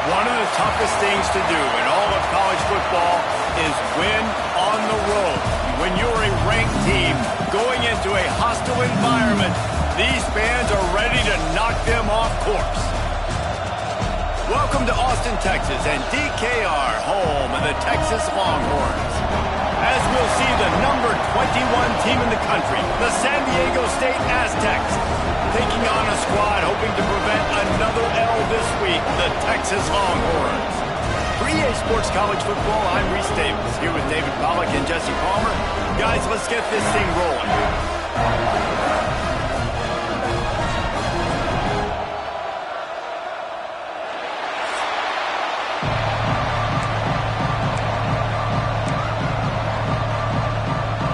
One of the toughest things to do in all of college football is win on the road. When you're a ranked team going into a hostile environment, these fans are ready to knock them off course. Welcome to Austin, Texas, and DKR, home of the Texas Longhorns. As we'll see the number 21 team in the country, the San Diego State Aztecs, taking on a squad hoping to prevent another L this week, the Texas Longhorns. For EA Sports College Football, I'm Reese Davis, here with David Pollack and Jesse Palmer. Guys, let's get this thing rolling.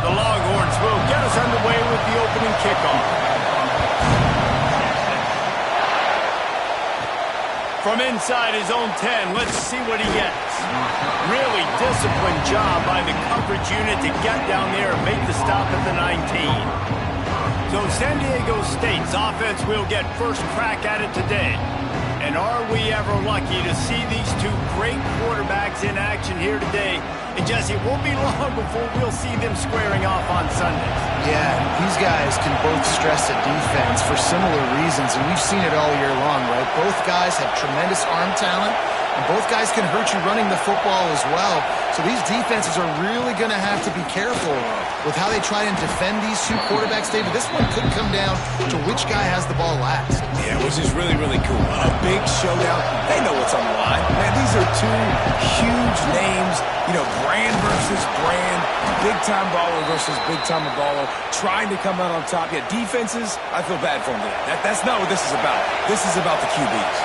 The Longhorns will get us underway with the opening kickoff. From inside his own 10, let's see what he gets. Really disciplined job by the coverage unit to get down there and make the stop at the 19. So San Diego State's offense will get first crack at it today. And are we ever lucky to see these two great quarterbacks in action here today? And Jesse, it won't be long before we'll see them squaring off on Sundays. Yeah, these guys can both stress a defense for similar reasons, and we've seen it all year long, right? Both guys have tremendous arm talent, and both guys can hurt you running the football as well. So these defenses are really going to have to be careful with how they try and defend these two quarterbacks, David. This one could come down to which guy has the ball last. Yeah, which is really, really cool. A big showdown. They know what's on the line. Man, these are two huge names, you know, brand versus brand, big-time baller versus big-time baller, trying to come out on top. Yeah, defenses, I feel bad for them today. That's not what this is about. This is about the QBs.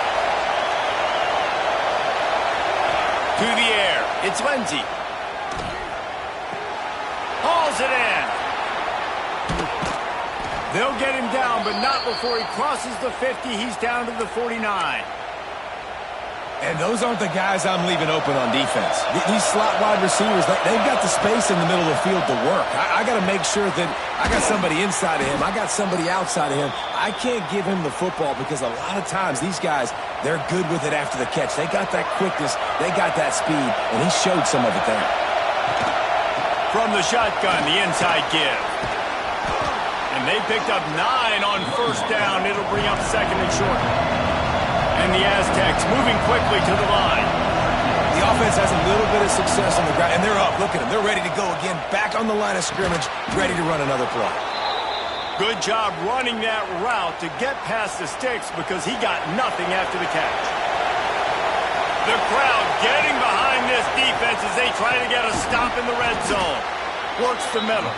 To the air, it's Lindsey. Hauls it in. They'll get him down, but not before he crosses the 50. He's down to the 49. And those aren't the guys I'm leaving open on defense. These slot wide receivers, they've got the space in the middle of the field to work. I got to make sure that I got somebody inside of him. I got somebody outside of him. I can't give him the football because a lot of times these guys, they're good with it after the catch. They got that quickness. They got that speed, and he showed some of it there. From the shotgun, the inside give. And they picked up 9 on first down. It'll bring up second and short. And the Aztecs moving quickly to the line. The offense has a little bit of success on the ground, and they're up. Look at them. They're ready to go again. Back on the line of scrimmage, ready to run another play. Good job running that route to get past the sticks because he got nothing after the catch. The crowd getting behind this defense as they try to get a stop in the red zone. Works the middle.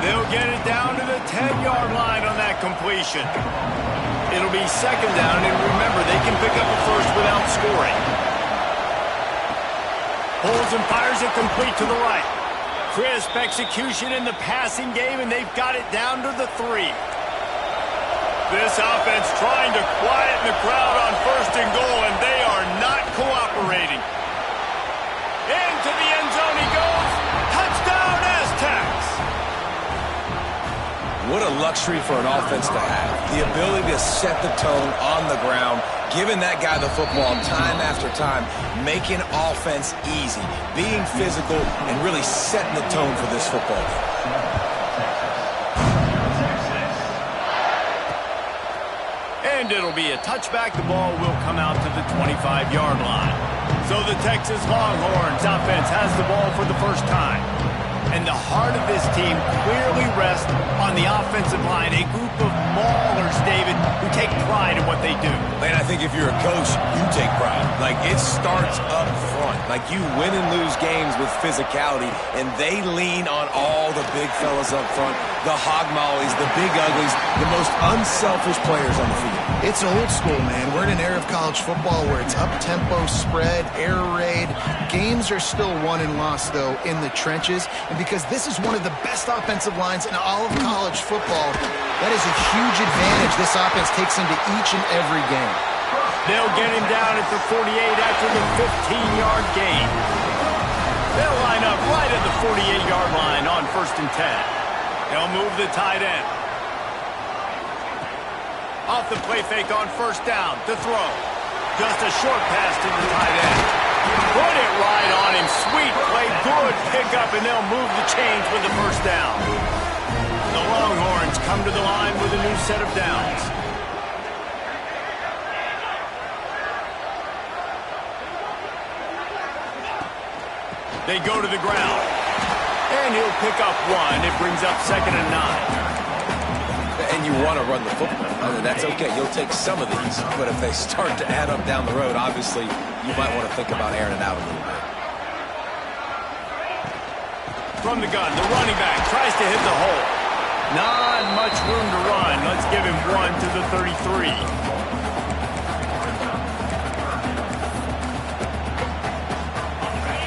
They'll get it down to the 10-yard line on that completion. It'll be second down, and remember, they can pick up a first without scoring. Pulls and fires it complete to the right. Crisp execution in the passing game, and they've got it down to the 3. This offense trying to quieten the crowd on first and goal, and they are not cooperating. Into the end zone he goes. Touchdown, Aztecs! What a luxury for an offense to have. The ability to set the tone on the ground, giving that guy the football time after time, making offense easy, being physical, and really setting the tone for this football game. And it'll be a touchback. The ball will come out to the 25-yard line. So the Texas Longhorns offense has the ball for the first time. And the heart of this team clearly rests on the offensive line, a group of maulers, David, who take pride in what they do. Man, I think if you're a coach, you take pride. Like, it starts up front. Like, you win and lose games with physicality, and they lean on all the big fellas up front, the hog mollies, the big uglies, the most unselfish players on the field. It's old school, man. We're in an era of college football where it's up-tempo, spread, air raid. Games are still won and lost, though, in the trenches. And because this is one of the best offensive lines in all of college football, that is a huge advantage this offense takes into each and every game. They'll get him down at the 48 after the 15-yard gain. They'll line up right at the 48-yard line on 1st and 10. They'll move the tight end. Off the play fake on first down to throw. Just a short pass to the tight end. Put it right on him. Sweet play. Good pickup, and they'll move the chains with the first down. The Longhorns come to the line with a new set of downs. They go to the ground. And he'll pick up one. It brings up 2nd and 9. And you want to run the football. I mean, that's okay. You'll take some of these. But if they start to add up down the road, obviously, you might want to think about airing it out a little bit. From the gun, the running back tries to hit the hole. Not much room to run. Let's give him one to the 33.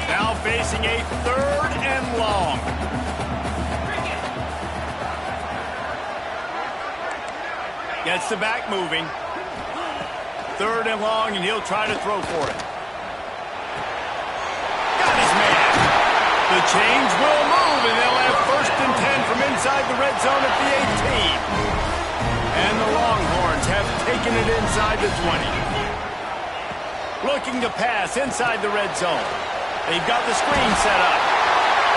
Now facing a 3rd and long. Gets the back moving. 3rd and long, and he'll try to throw for it. Got his man. The chains will move, and they'll have 1st and 10 from inside the red zone at the 18. And the Longhorns have taken it inside the 20. Looking to pass inside the red zone. They've got the screen set up.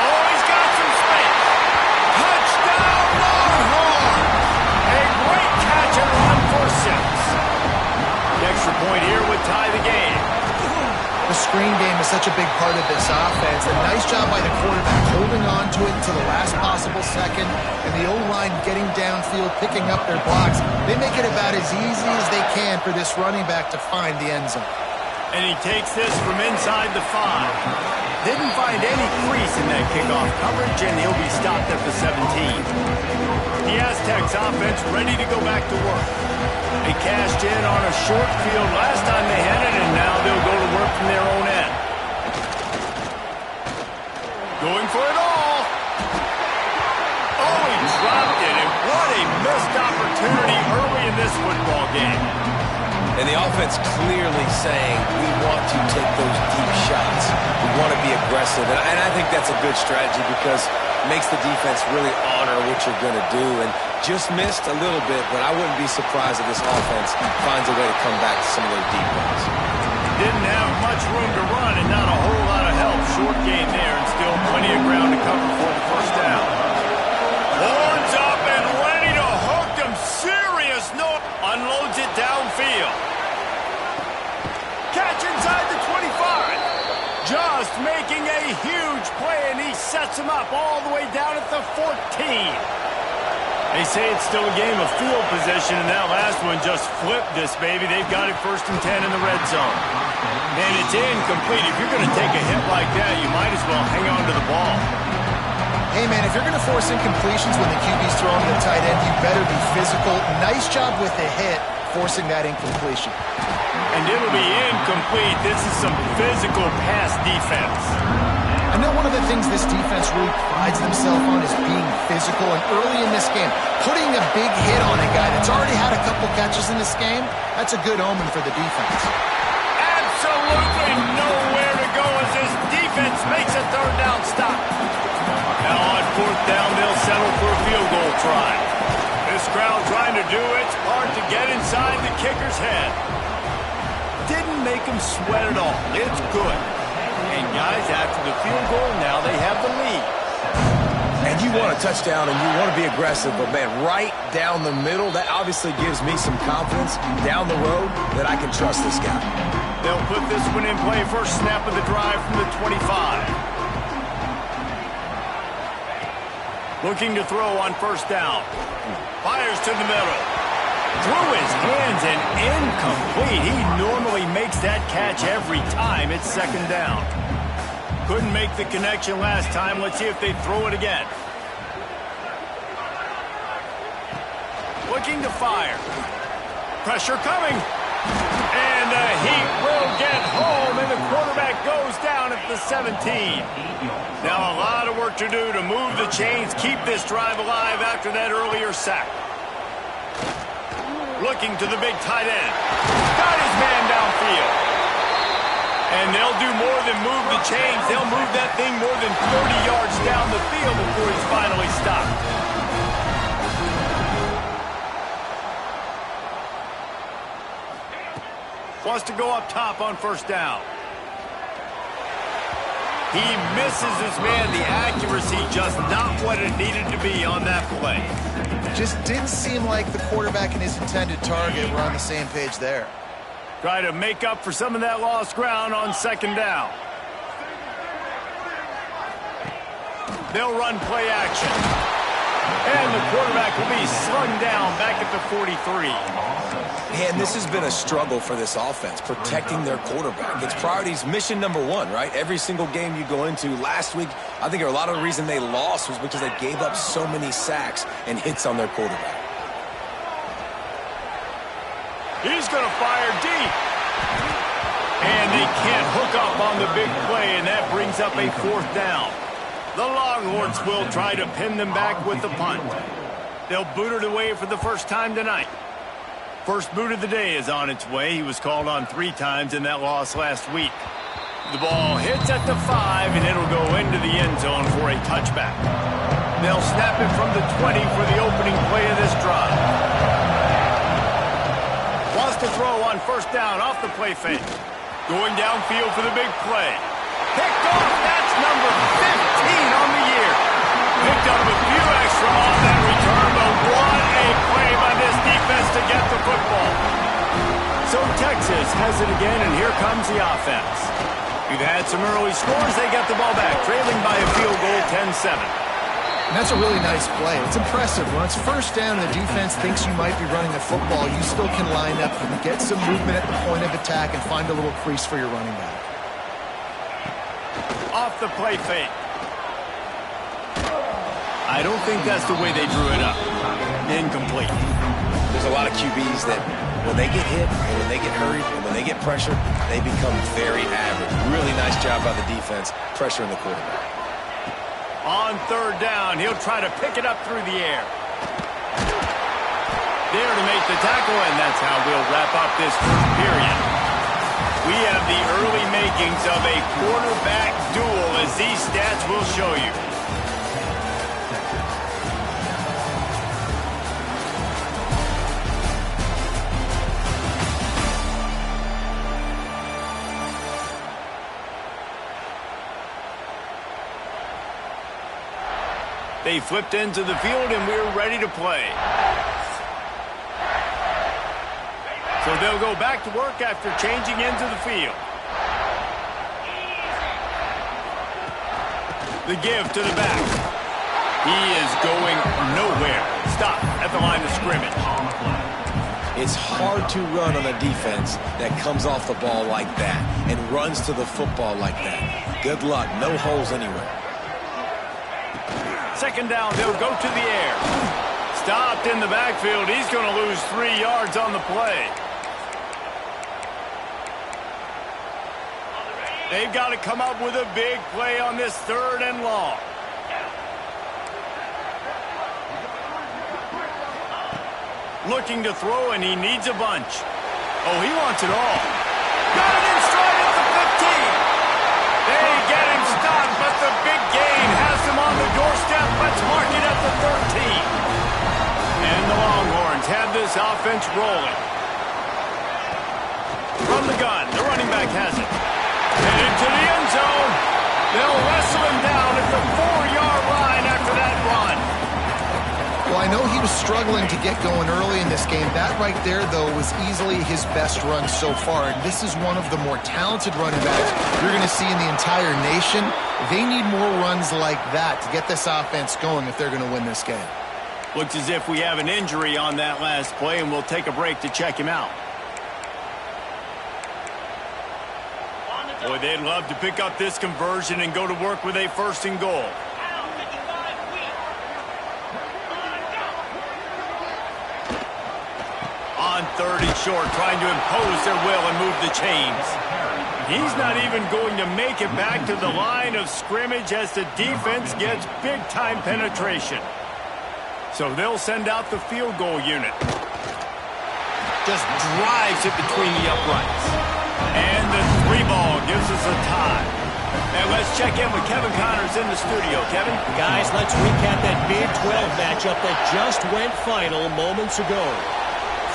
Oh, he's got some space. Touchdown, Longhorns! A great catch and run for 6. The extra point here would tie the game. The screen game is such a big part of this offense. A nice job by the quarterback holding on to it until the last possible second, and the O-line getting downfield, picking up their blocks. They make it about as easy as they can for this running back to find the end zone. And he takes this from inside the 5. Didn't find any crease in that kickoff coverage, and he'll be stopped at the 17. The Aztecs offense ready to go back to work. They cashed in on a short field last time they had it, and now they'll go to work from their own end. Going for it all. Oh, he dropped it, and what a missed opportunity early in this football game. And the offense clearly saying, we want to take those deep shots. We want to be aggressive. And I think that's a good strategy because it makes the defense really honor what you're going to do. And just missed a little bit, but I wouldn't be surprised if this offense finds a way to come back to some of those deep ones. Didn't have much room to run and not a whole lot of help. Short gain there and still plenty of ground to cover for the first down. Horns up and ready to hook them. Serious note. Unloads it downfield. Catch inside the 25. Just making a huge play, and he sets him up all the way down at the 14. They say it's still a game of field position, and that last one just flipped this baby. They've got it 1st and 10 in the red zone. And it's incomplete. If you're going to take a hit like that, you might as well hang on to the ball. Hey, man, if you're going to force incompletions when the QB's throwing to the tight end, you better be physical. Nice job with the hit, forcing that incompletion. And it'll be incomplete. This is some physical pass defense. I know one of the things this defense really prides themselves on is being physical, and early in this game, putting a big hit on a guy that's already had a couple catches in this game, that's a good omen for the defense. Absolutely nowhere to go as this defense makes a 3rd down stop. Now on 4th down, they'll settle for a field goal try. This crowd trying to do its part to get inside the kicker's head. Didn't make him sweat at all. It's good. And guys, after the field goal, now they have the lead. And you want a touchdown and you want to be aggressive, but man, right down the middle, that obviously gives me some confidence down the road that I can trust this guy. They'll put this one in play. First snap of the drive from the 25. Looking to throw on 1st down. Fires to the middle. Through his hands and incomplete. He normally makes that catch every time. It's 2nd down. Couldn't make the connection last time. Let's see if they throw it again. Looking to fire. Pressure coming. And the heat will get home, and the quarterback goes down at the 17. Now a lot of work to do to move the chains, keep this drive alive after that earlier sack. Looking to the big tight end. Got his man downfield. And they'll do more than move the chains. They'll move that thing more than 30 yards down the field before he's finally stopped. Wants to go up top on first down. He misses his man. The accuracy just not what it needed to be on that play. Just didn't seem like the quarterback and his intended target were on the same page there. Try to make up for some of that lost ground on second down. They'll run play action. And the quarterback will be slung down back at the 43. And this has been a struggle for this offense, protecting their quarterback. It's priorities, mission number one, right? Every single game you go into. Last week, I think a lot of the reason they lost was because they gave up so many sacks and hits on their quarterback. He's going to fire deep. And they can't hook up on the big play, and that brings up a fourth down. The Longhorns will try to pin them back with the punt. They'll boot it away for the first time tonight. First boot of the day is on its way. He was called on 3 times in that loss last week. The ball hits at the 5, and it'll go into the end zone for a touchback. They'll snap it from the 20 for the opening play of this drive. Wants to throw on first down off the play fake. Going downfield for the big play. Picked off. That's number 15 on the year. Picked up a few extra on that return, but what a play by this defense to get the football. So Texas has it again, and here comes the offense. We've had some early scores. They get the ball back, trailing by a field goal, 10-7. And that's a really nice play. It's impressive. When it's first down and the defense thinks you might be running the football, you still can line up and get some movement at the point of attack and find a little crease for your running back. Off the play fake. I don't think that's the way they drew it up. Incomplete. There's a lot of QBs that when they get hit and when they get hurried and when they get pressured, they become very average. Really nice job by the defense, pressuring the quarterback. On third down, he'll try to pick it up through the air. There to make the tackle, and that's how we'll wrap up this first period. We have the early makings of a quarterback duel, as these stats will show you. They flipped into the field, and we're ready to play. So they'll go back to work after changing into the field. The give to the back. He is going nowhere. Stop at the line of scrimmage. It's hard to run on a defense that comes off the ball like that and runs to the football like that. Good luck. No holes anywhere. Second down, they'll go to the air. Stopped in the backfield. He's going to lose 3 yards on the play. They've got to come up with a big play on this third and long. Looking to throw, and he needs a bunch. Oh, he wants it all. Got it in stride at the 15. They get him stopped, but the big gain has him on the doorstep. Let's mark it at the 13. And the Longhorns have this offense rolling. From the gun, the running back has it. And into the end zone. They'll wrestle him down at the 4-yard line after that run. Well, I know he was struggling to get going early in this game. That right there, though, was easily his best run so far. And this is one of the more talented running backs you're going to see in the entire nation. They need more runs like that to get this offense going if they're going to win this game. Looks as if we have an injury on that last play, and we'll take a break to check him out. Boy, they'd love to pick up this conversion and go to work with a first and goal. On third and short, trying to impose their will and move the chains. He's not even going to make it back to the line of scrimmage as the defense gets big-time penetration. So they'll send out the field goal unit. Just drives it between the uprights. And the 3-ball gives us a tie. And let's check in with Kevin Connors in the studio. Kevin? Guys, let's recap that Big 12 matchup that just went final moments ago.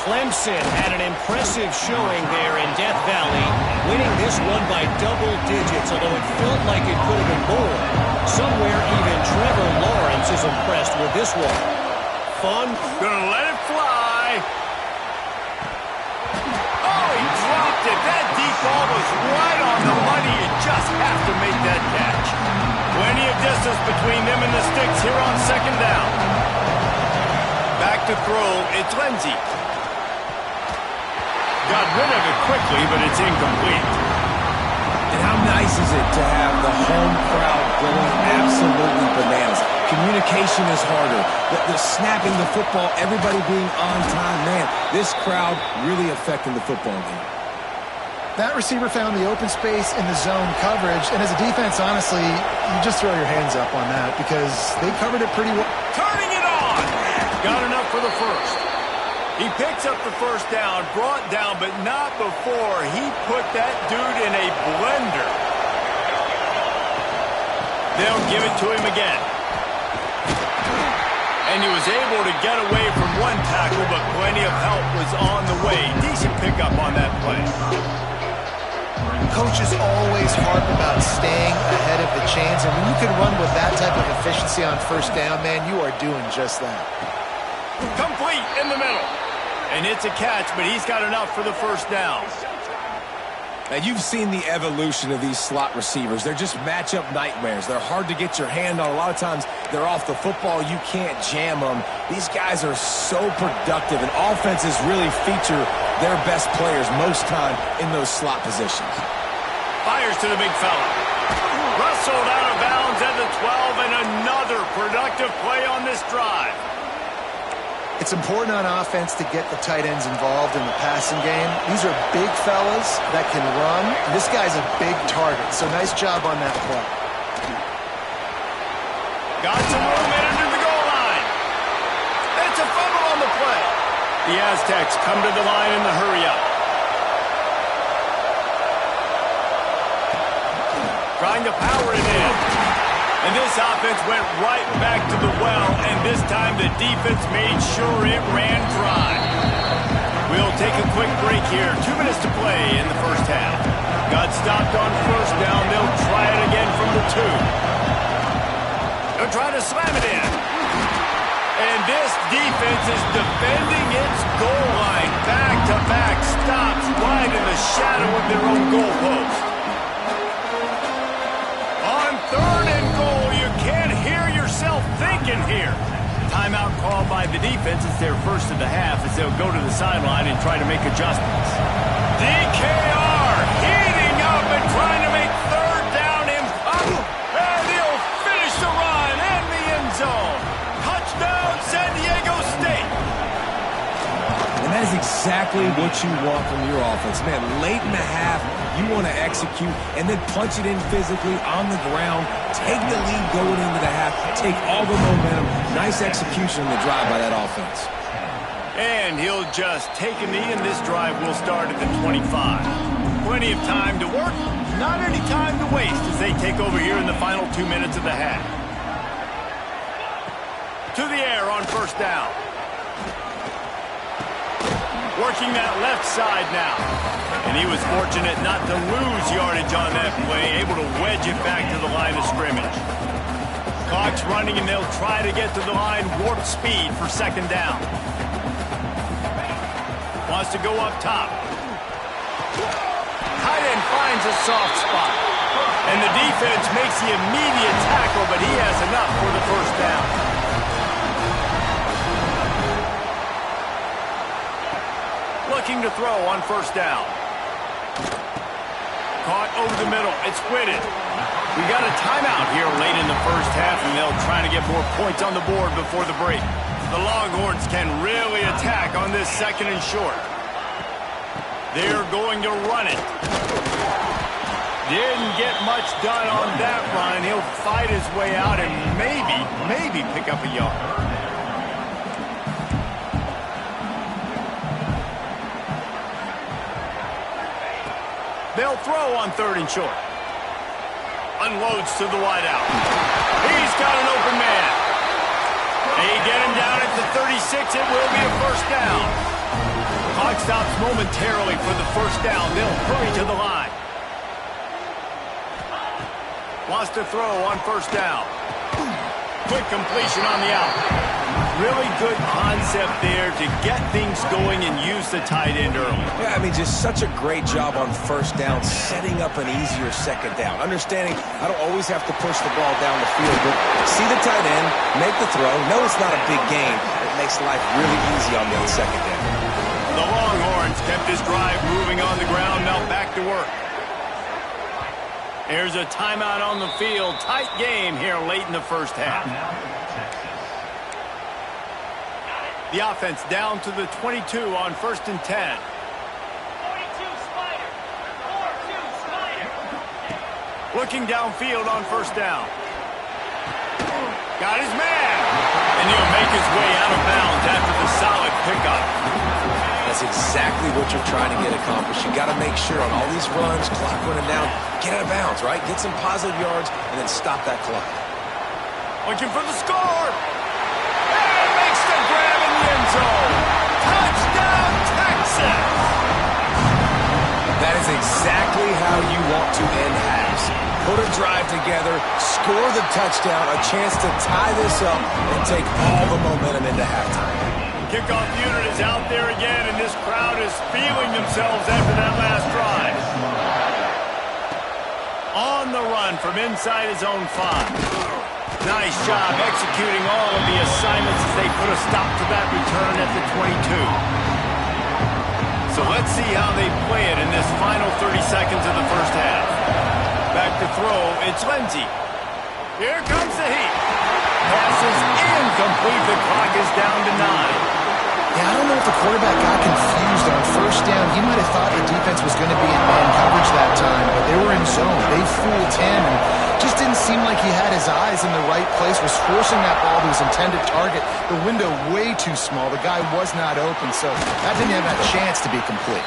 Clemson had an impressive showing there in Death Valley, winning this one by double digits, although it felt like it could have been more. Somewhere even Trevor Lawrence is impressed with this one. Fun. Gonna let it fly. Oh, he dropped it. That deep ball was right on the money. You just have to make that catch. Plenty of distance between them and the sticks here on second down. Back to throw, it's Lindsey. Got rid of it quickly, but it's incomplete. And how nice is it to have the home crowd going absolutely bananas? Communication is harder. The snapping the football, everybody being on time. Man, this crowd really affecting the football game. That receiver found the open space in the zone coverage, and as a defense, honestly, you just throw your hands up on that because they covered it pretty well. Turning it on! Got enough for the first. He picks up the first down, brought down, but not before he put that dude in a blender. They'll give it to him again. And he was able to get away from one tackle, but plenty of help was on the way. Decent pickup on that play. Coaches always harp about staying ahead of the chains, and when you can run with that type of efficiency on first down, man, you are doing just that. Complete in the middle. And it's a catch, but he's got enough for the first down. Now, you've seen the evolution of these slot receivers. They're just matchup nightmares. They're hard to get your hand on. A lot of times, they're off the football. You can't jam them. These guys are so productive, and offenses really feature their best players most time in those slot positions. Fires to the big fella. Rustled out of bounds at the 12, and another productive play on this drive. It's important on offense to get the tight ends involved in the passing game. These are big fellas that can run. This guy's a big target, so nice job on that play. Got some room in under the goal line. It's a fumble on the play. The Aztecs come to the line in the hurry-up. Trying to power it in. And this offense went right back to the well, and this time the defense made sure it ran dry. We'll take a quick break here. 2 minutes to play in the first half. Got stopped on first down. They'll try it again from the 2. They'll try to slam it in. And this defense is defending its goal line. Back-to-back stops right in the shadow of their own goalpost. On third and goal, you can't hear yourself thinking here. Timeout called by the defense. It's their first of the half as they'll go to the sideline and try to make adjustments. DKR heating up and trying to make third down impossible. And he'll finish the run in the end zone. Touchdown, San Diego State. And that is exactly what you want from your offense. Man, late in the half, you want to execute and then punch it in physically on the ground, take the lead going into the half, take all the momentum. Nice execution in the drive by that offense. And he'll just take a knee, and this drive will start at the 25. Plenty of time to work, not any time to waste as they take over here in the final 2 minutes of the half. To the air on first down. Working that left side now. And he was fortunate not to lose yardage on that play, able to wedge it back to the line of scrimmage. Clock's running, and they'll try to get to the line warp speed for second down. Wants to go up top. Tight end finds a soft spot. And the defense makes the immediate tackle, but he has enough for the first down. Looking to throw on first down. Caught over the middle. It's Whitted. We got a timeout here late in the first half, and they'll try to get more points on the board before the break. The Longhorns can really attack on this second and short. They're going to run it. Didn't get much done on that run. He'll fight his way out and maybe pick up a yard. They'll throw on third and short. Unloads to the wideout. He's got an open man. They get him down at the 36. It will be a first down. Clock stops momentarily for the first down. They'll hurry to the line. Wants to throw on first down. Quick completion on the out. Really good concept there to get things going and use the tight end early. Yeah, I mean, just such a great job on first down, setting up an easier second down. Understanding I don't always have to push the ball down the field, but see the tight end, make the throw. No, it's not a big gain. It makes life really easy on the second down. The Longhorns kept this drive moving on the ground, now back to work. There's a timeout on the field. Tight game here late in the first half. The offense down to the 22 on 1st and 10. 42 Spider. 4-2 Spider. Looking downfield on first down. Got his man. And he'll make his way out of bounds after the solid pickup. That's exactly what you're trying to get accomplished. You got to make sure on all these runs, clock running down, get out of bounds, right? Get some positive yards and then stop that clock. Looking for the score. And makes the grab in the end zone. Touchdown, Texas. That is exactly how you want to end halves. Put a drive together, score the touchdown, a chance to tie this up and take all the momentum into halftime. Kickoff unit is out there again, and this crowd is feeling themselves after that last drive. On the run from inside his own 5. Nice job executing all of the assignments as they put a stop to that return at the 22. So let's see how they play it in this final 30 seconds of the first half. Back to throw, it's Lindsey. Here comes the heat. Pass is incomplete. The clock is down to 9. Yeah, I don't know if the quarterback got confused on first down. He might have thought the defense was going to be in man coverage that time, but they were in zone. They fooled him and just didn't seem like he had his eyes in the right place, was forcing that ball to his intended target. The window way too small. The guy was not open, so that didn't have that chance to be complete.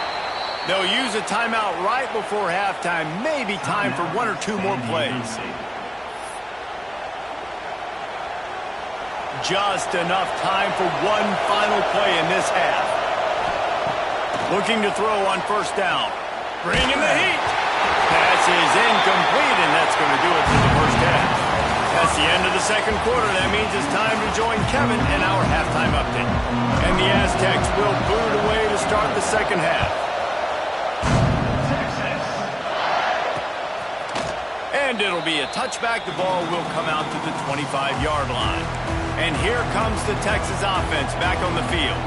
They'll use a timeout right before halftime. Maybe time for 1 or 2 more plays. Just enough time for one final play in this half. Looking to throw on first down. Bringing the heat. Pass is incomplete, and that's going to do it for the first half. That's the end of the second quarter. That means it's time to join Kevin in our halftime update. And the Aztecs will boot it away to start the second half. And it'll be a touchback. The ball will come out to the 25-yard line. And here comes the Texas offense back on the field.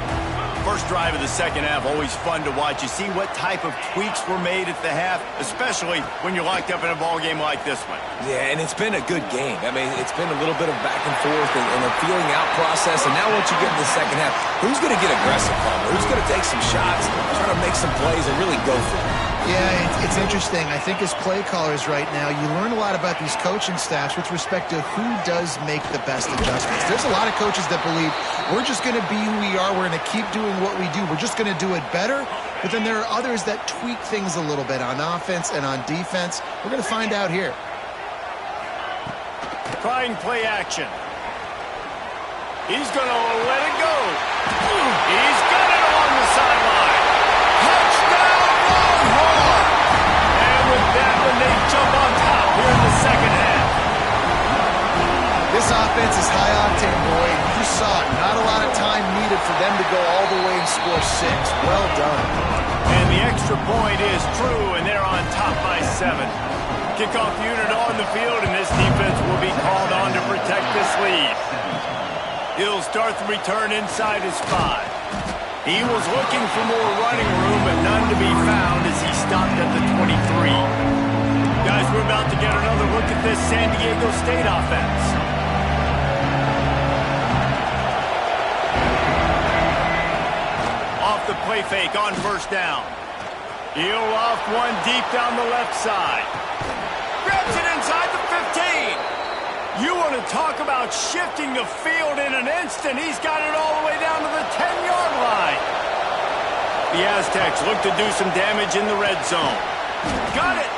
First drive of the second half, always fun to watch. You see what type of tweaks were made at the half, especially when you're locked up in a ball game like this one. Yeah, and it's been a good game. I mean, it's been a little bit of back and forth and a feeling out process. And now once you get to the second half, who's going to get aggressive, Palmer? Who's going to take some shots, try to make some plays, and really go for it? Yeah, it's interesting. I think as play callers right now, you learn a lot about these coaching staffs with respect to who does make the best adjustments. There's a lot of coaches that believe we're just going to be who we are. We're going to keep doing what we do. We're just going to do it better. But then there are others that tweak things a little bit on offense and on defense. We're going to find out here. Trying play action. He's going to let it go. He's got it on the sideline. Touchdown, Longhorn! And with that one, they jump on top here in the second half. This offense is high-octane, boy. You saw it. Not a lot of time needed for them to go all the way and score 6. Well done. And the extra point is true, and they're on top by 7. Kickoff unit on the field, and this defense will be called on to protect this lead. He'll start the return inside his 5. He was looking for more running room, but none to be found as he stopped at the 23. Guys, we're about to get another look at this San Diego State offense. Off the play fake on first down. He'll off one deep down the left side. Grabs it inside the 15. You want to talk about shifting the field in an instant. He's got it all the way down to the 10-yard line. The Aztecs look to do some damage in the red zone. Got it.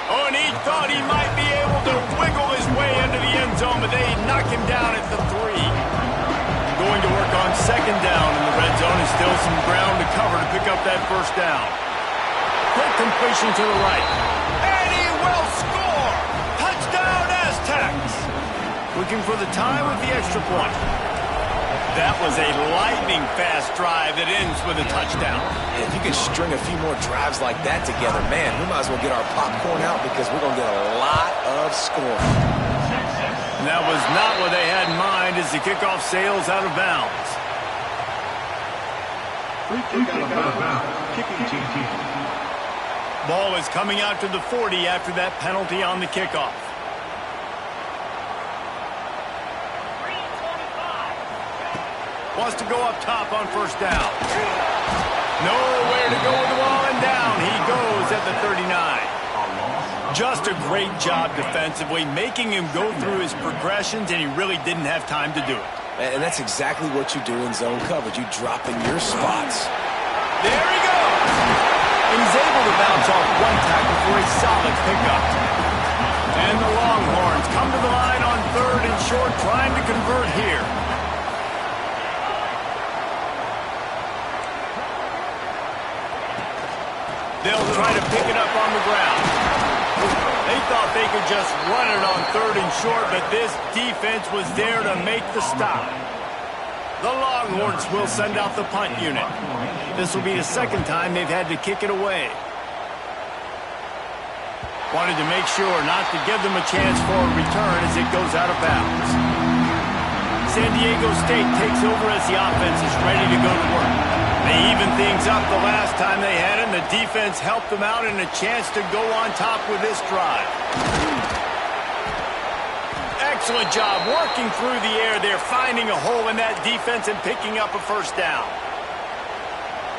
Oh, and he thought he might be able to wiggle his way into the end zone, but they knock him down at the 3. Going to work on second down in the red zone and still some ground to cover to pick up that first down. Quick completion to the right. And he will score! Touchdown, Aztecs! Looking for the tie with the extra point. That was a lightning-fast drive that ends with a touchdown. If you can string a few more drives like that together, man, we might as well get our popcorn out because we're going to get a lot of scoring. And that was not what they had in mind as the kickoff sails out of bounds. Free kick out of bounds. Kicking team. Ball is coming out to the 40 after that penalty on the kickoff. Wants to go up top on first down. Nowhere to go with the ball, and down he goes at the 39. Just a great job defensively, making him go through his progressions, and he really didn't have time to do it. And that's exactly what you do in zone coverage. You drop in your spots. There he goes! And he's able to bounce off one tackle for a solid pickup. And the Longhorns come to the line on third and short, trying to convert here. They'll try to pick it up on the ground. They thought they could just run it on third and short, but this defense was there to make the stop. The Longhorns will send out the punt unit. This will be the second time they've had to kick it away. Wanted to make sure not to give them a chance for a return as it goes out of bounds. San Diego State takes over as the offense is ready to go to work. They evened things up the last time they had it, and the defense helped them out and a chance to go on top with this drive. Excellent job working through the air there, finding a hole in that defense and picking up a first down.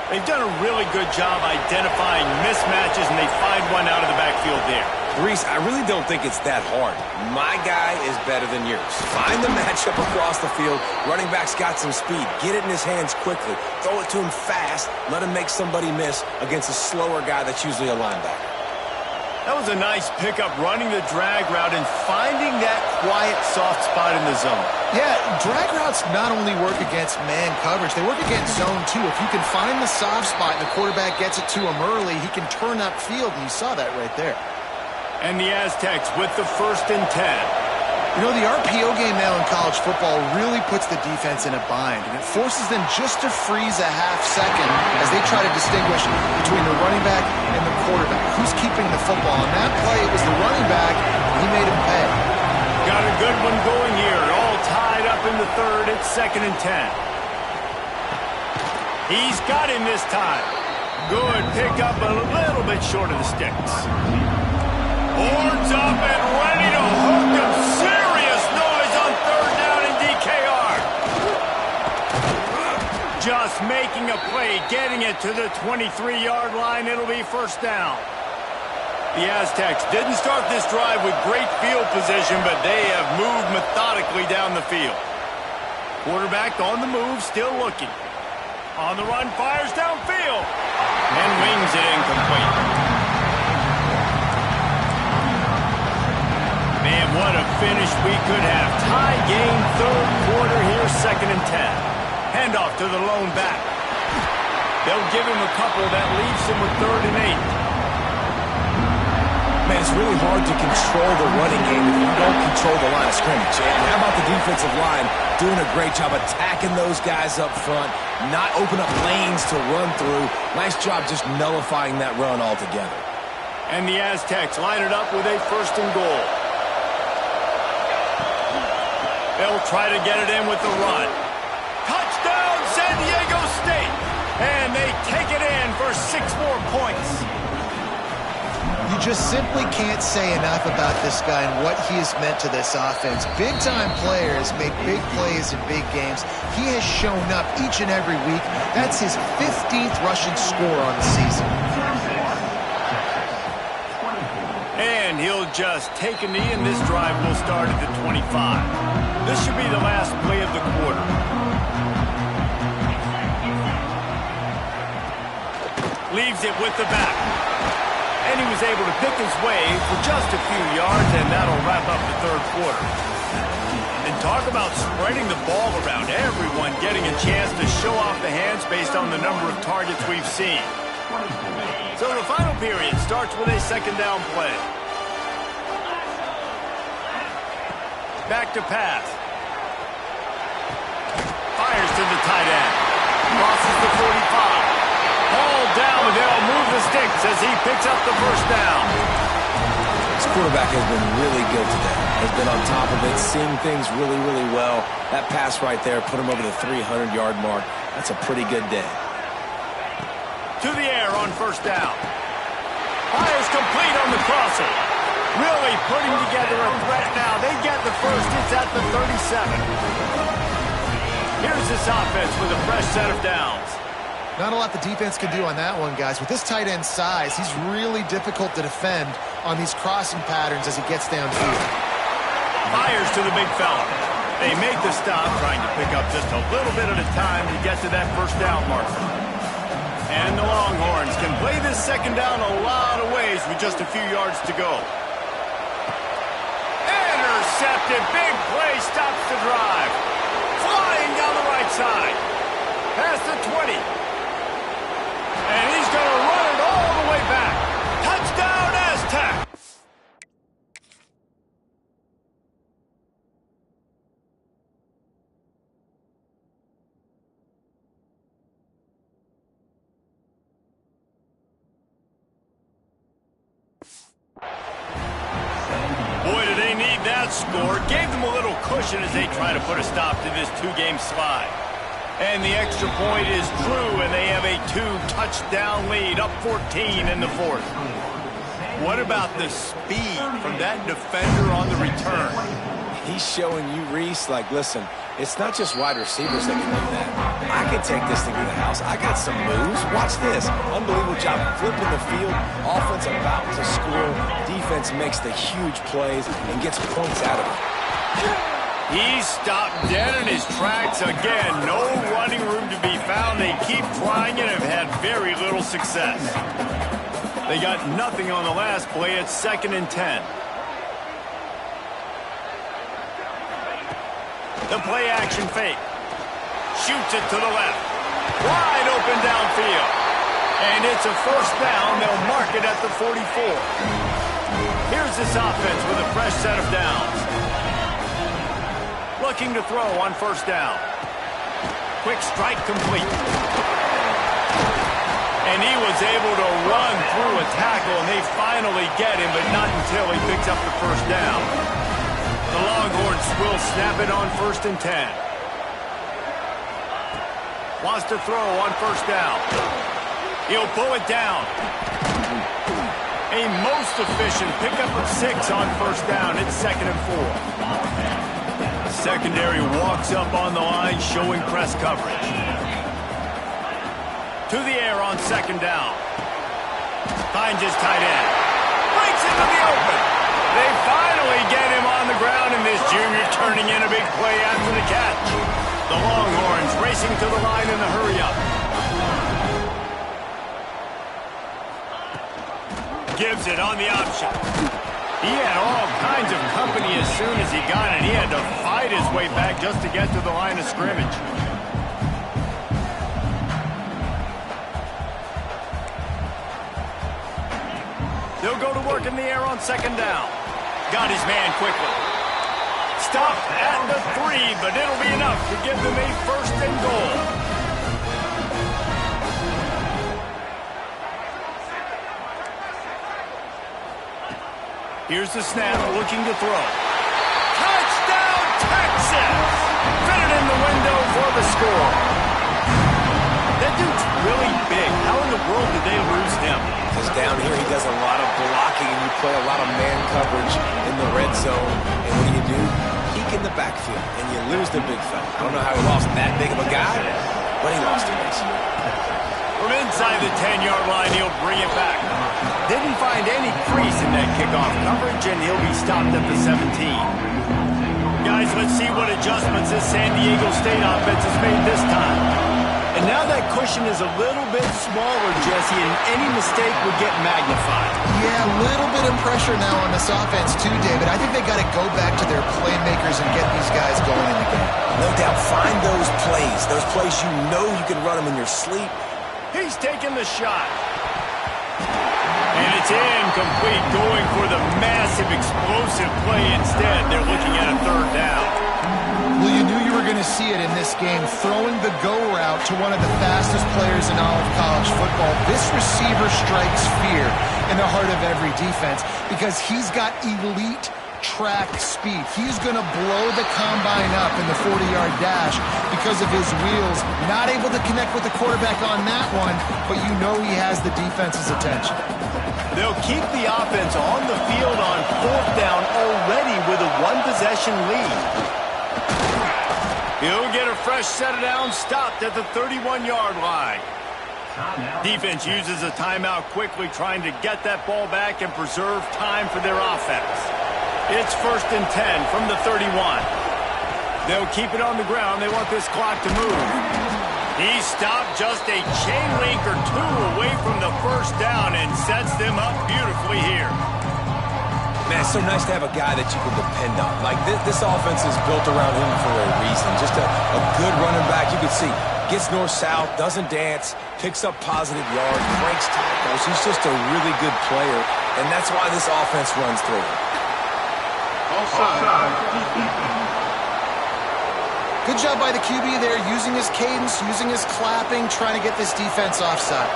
They've done a really good job identifying mismatches, and they find one out of the backfield there. Reese, I really don't think it's that hard. My guy is better than yours. Find the matchup across the field. Running back's got some speed. Get it in his hands quickly. Throw it to him fast. Let him make somebody miss against a slower guy that's usually a linebacker. That was a nice pickup, running the drag route and finding that quiet, soft spot in the zone. Yeah, drag routes not only work against man coverage, they work against zone too. If you can find the soft spot and the quarterback gets it to him early, he can turn upfield, and you saw that right there. And the Aztecs with the 1st and 10. You know, the RPO game now in college football really puts the defense in a bind, and it forces them just to freeze a half second as they try to distinguish between the running back and the quarterback. Who's keeping the football? On that play, it was the running back, and he made him pay. Got a good one going here. All tied up in the 3rd. It's 2nd and 10. He's got him this time. Good pickup, a little bit short of the sticks. Horns up and ready to hook him. Serious noise on 3rd down in DKR. Just making a play, getting it to the 23-yard line. It'll be first down. The Aztecs didn't start this drive with great field position, but they have moved methodically down the field. Quarterback on the move, still looking. On the run, fires downfield. And wings it incomplete. Man, what a finish we could have. Tie game, 3rd quarter here, 2nd and 10. Handoff to the lone back. They'll give him a couple. That leaves him with 3rd and 8. Man, it's really hard to control the running game if you don't control the line of scrimmage. And how about the defensive line doing a great job attacking those guys up front, not open up lanes to run through. Nice job just nullifying that run altogether. And the Aztecs line it up with a 1st and goal. They'll try to get it in with the run. Touchdown, San Diego State! And they take it in for 6 more points. You just simply can't say enough about this guy and what he has meant to this offense. Big-time players make big plays in big games. He has shown up each and every week. That's his 15th rushing score on the season. And he'll just take a knee, and this drive will start at the 25. This should be the last play of the quarter. Leaves it with the back. And he was able to pick his way for just a few yards, and that'll wrap up the 3rd quarter. The Talk about spreading the ball around. Everyone getting a chance to show off the hands based on the number of targets we've seen. So the final period starts with a second down play. Back to pass. Fires to the tight end. Crosses the 45. Ball down, and they'll move the sticks as he picks up the first down. This quarterback has been really good today. Has been on top of it, seeing things really, really well. That pass right there put him over the 300-yard mark. That's a pretty good day. To the air on first down. Fires complete on the crosser. Really putting together a threat now. They get the first. It's at the 37. Here's this offense with a fresh set of downs. Not a lot the defense can do on that one, guys. With this tight end size, he's really difficult to defend on these crossing patterns as he gets downfield. Fires to the big fella. They make the stop, trying to pick up just a little bit at a time to get to that first down marker. And the Longhorns can play this second down a lot of ways with just a few yards to go. Intercepted. Big play stops the drive. Flying down the right side. Past the 20. And he's going to run it all the way back. Touchdown, Aztec! Boy, do they need that score. Gave them a little cushion as they try to put a stop to this two-game slide. And the extra point is true, and they have a 2-touchdown lead, up 14 in the fourth. What about the speed from that defender on the return? He's showing you, Reese, like, listen, it's not just wide receivers that can do that. I can take this thing to the house. I got some moves. Watch this. Unbelievable job flipping the field. Offense about to score. Defense makes the huge plays and gets points out of it. He stopped dead in his tracks again. No running room to be found. They keep trying and have had very little success. They got nothing on the last play. It's 2nd and 10. The play action fake. Shoots it to the left. Wide open downfield. And it's a first down. They'll mark it at the 44. Here's this offense with a fresh set of downs. Looking to throw on first down. Quick strike complete. And he was able to run through a tackle, and they finally get him, but not until he picks up the first down. The Longhorns will snap it on 1st and 10. Wants to throw on first down. He'll pull it down. A most efficient pickup of 6 on first down. It's 2nd and 4. Secondary walks up on the line, showing press coverage. To the air on 2nd down. Finds his tight end. Breaks into the open. They finally get him on the ground, and this junior turning in a big play after the catch. The Longhorns racing to the line in the hurry-up. Gives it on the option. He had all kinds of company as soon as he got it. He had to fight his way back just to get to the line of scrimmage. They'll go to work in the air on 2nd down. Got his man quickly. Stopped at the 3, but it'll be enough to give them a 1st and goal. Here's the snap, looking to throw. Touchdown, Texas! Fitted in the window for the score. That dude's really big. How in the world did they lose him? Because down here he does a lot of blocking, and you play a lot of man coverage in the red zone. And what do? Peek in the backfield, and you lose the big fella. I don't know how he lost that big of a guy, but he lost him. From inside the 10-yard line, he'll bring it back. Didn't find any crease in that kickoff coverage, and he'll be stopped at the 17. Guys, let's see what adjustments this San Diego State offense has made this time. And now that cushion is a little bit smaller, Jesse, and any mistake would get magnified. Yeah, a little bit of pressure now on this offense too, David. I think they got to go back to their playmakers and get these guys going in the game. No doubt. Find those plays you know you can run them in your sleep. He's taking the shot. And it's incomplete, going for the massive explosive play instead. They're looking at a third down. Well, you knew you were going to see it in this game, throwing the go route to one of the fastest players in all of college football. This receiver strikes fear in the heart of every defense because he's got elite track speed. He's going to blow the combine up in the 40-yard dash because of his wheels. Not able to connect with the quarterback on that one, but you know he has the defense's attention. They'll keep the offense on the field on fourth down already with a one-possession lead. He'll get a fresh set of downs stopped at the 31-yard line. Defense uses a timeout quickly, trying to get that ball back and preserve time for their offense. It's 1st and 10 from the 31. They'll keep it on the ground. They want this clock to move. He stopped just a chain link or two away from the first down and sets them up beautifully here. Man, it's so nice to have a guy that you can depend on. Like, this offense is built around him for a reason. Just a good running back. You can see, gets north-south, doesn't dance, picks up positive yards, breaks tackles. He's just a really good player, and that's why this offense runs through him. Good job by the QB there, using his cadence, using his clapping, trying to get this defense offside.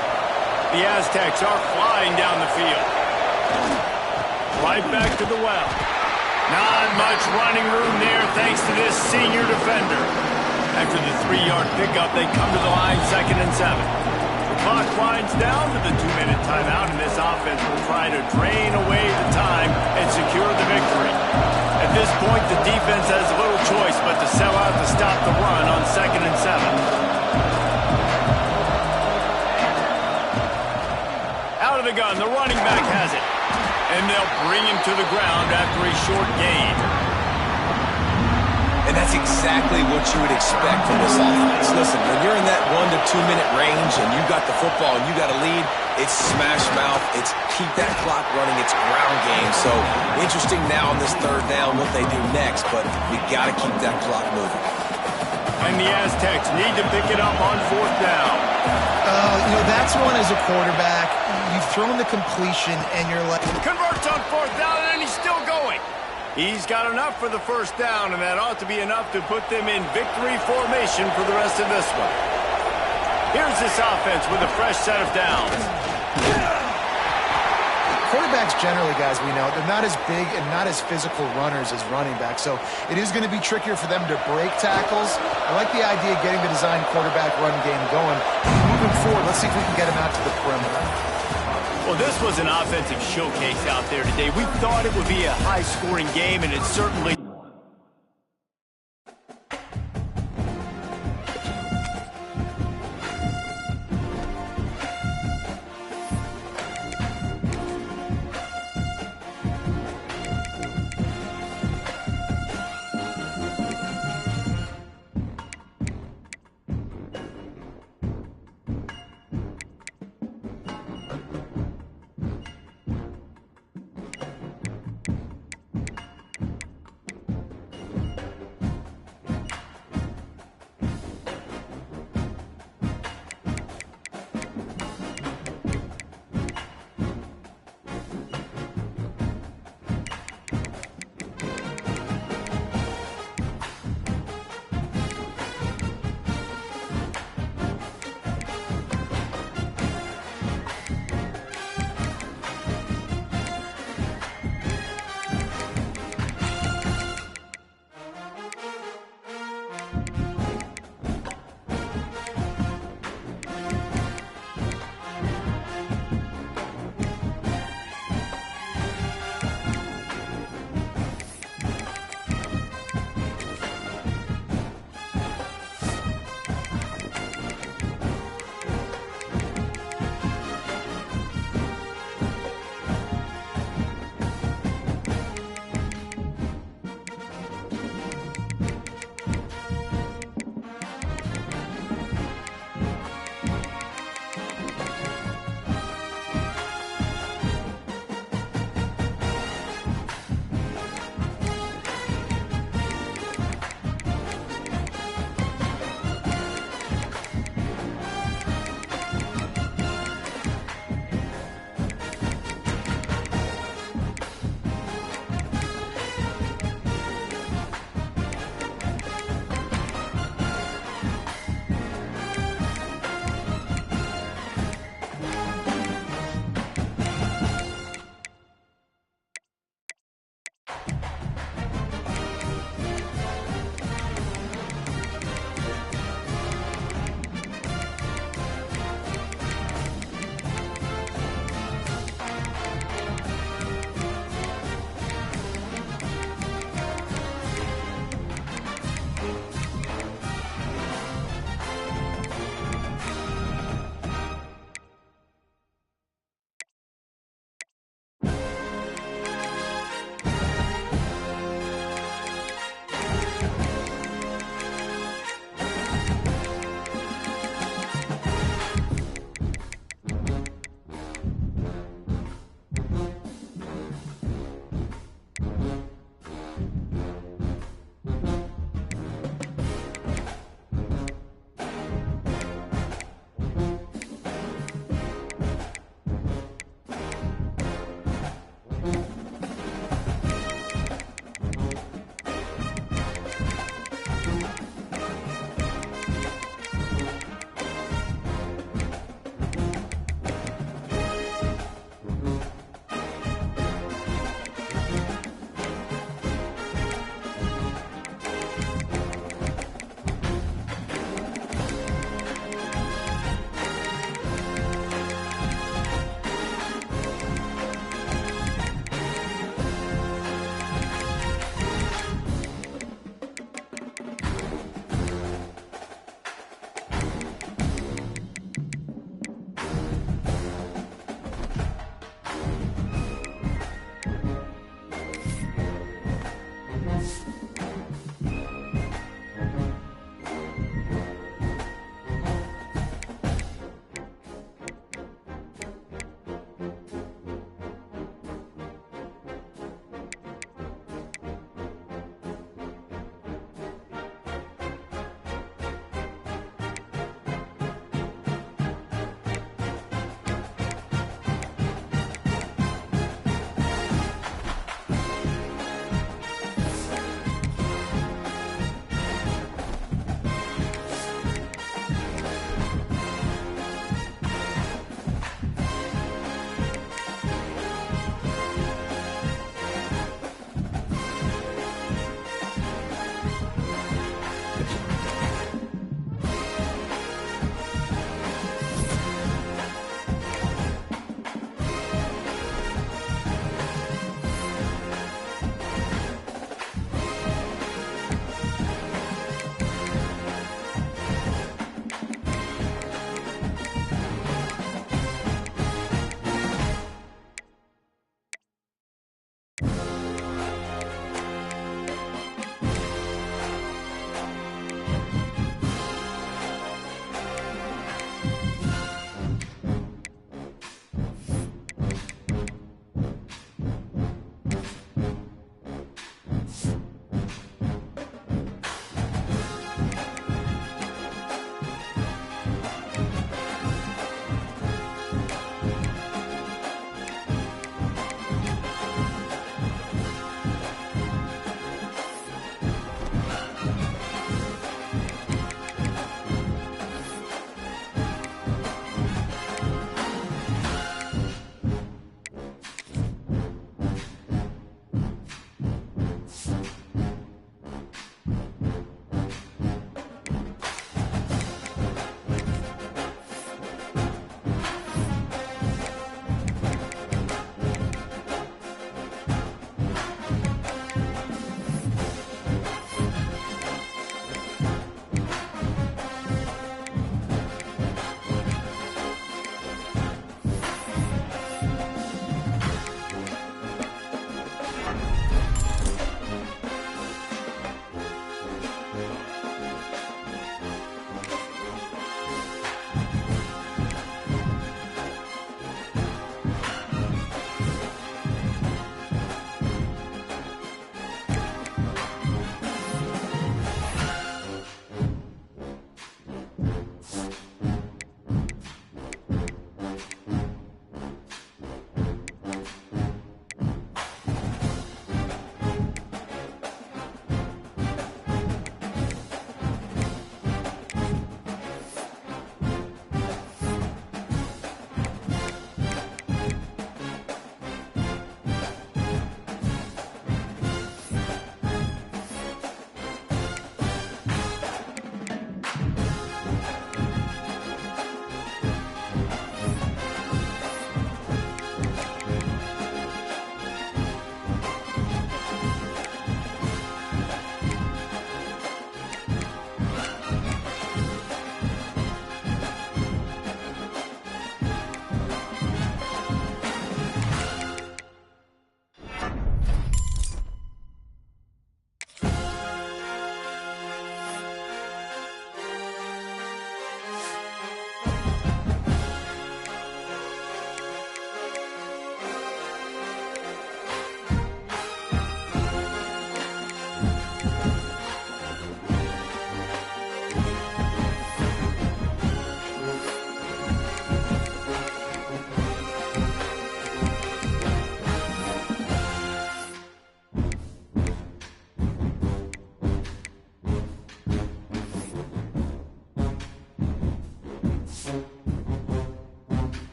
The Aztecs are flying down the field. Right back to the well. Not much running room there thanks to this senior defender. After the 3-yard pickup, they come to the line 2nd and 7. The clock winds down to the 2-minute timeout, and this offense will try to drain away the time and secure the victory. At this point, the defense has little choice but to sell out to stop the run on 2nd and 7. Out of the gun, the running back has it. And they'll bring him to the ground after a short gain. And that's exactly what you would expect from this offense. Listen, when you're in that 1 to 2 minute range and you got the football and you got a lead, it's smash mouth, it's keep that clock running, it's ground game. So interesting now on this third down what they do next, but we got to keep that clock moving. And the Aztecs need to pick it up on 4th down. You know, that's one as a quarterback. You've thrown the completion and you're like... Converts on 4th down and he's still going. He's got enough for the first down, and that ought to be enough to put them in victory formation for the rest of this one. Here's this offense with a fresh set of downs. Quarterbacks generally, guys, we know, they're not as big and not as physical runners as running backs, so it is going to be trickier for them to break tackles. I like the idea of getting the design quarterback run game going. Moving forward, let's see if we can get him out to the perimeter. Well, this was an offensive showcase out there today. We thought it would be a high-scoring game, and it certainly...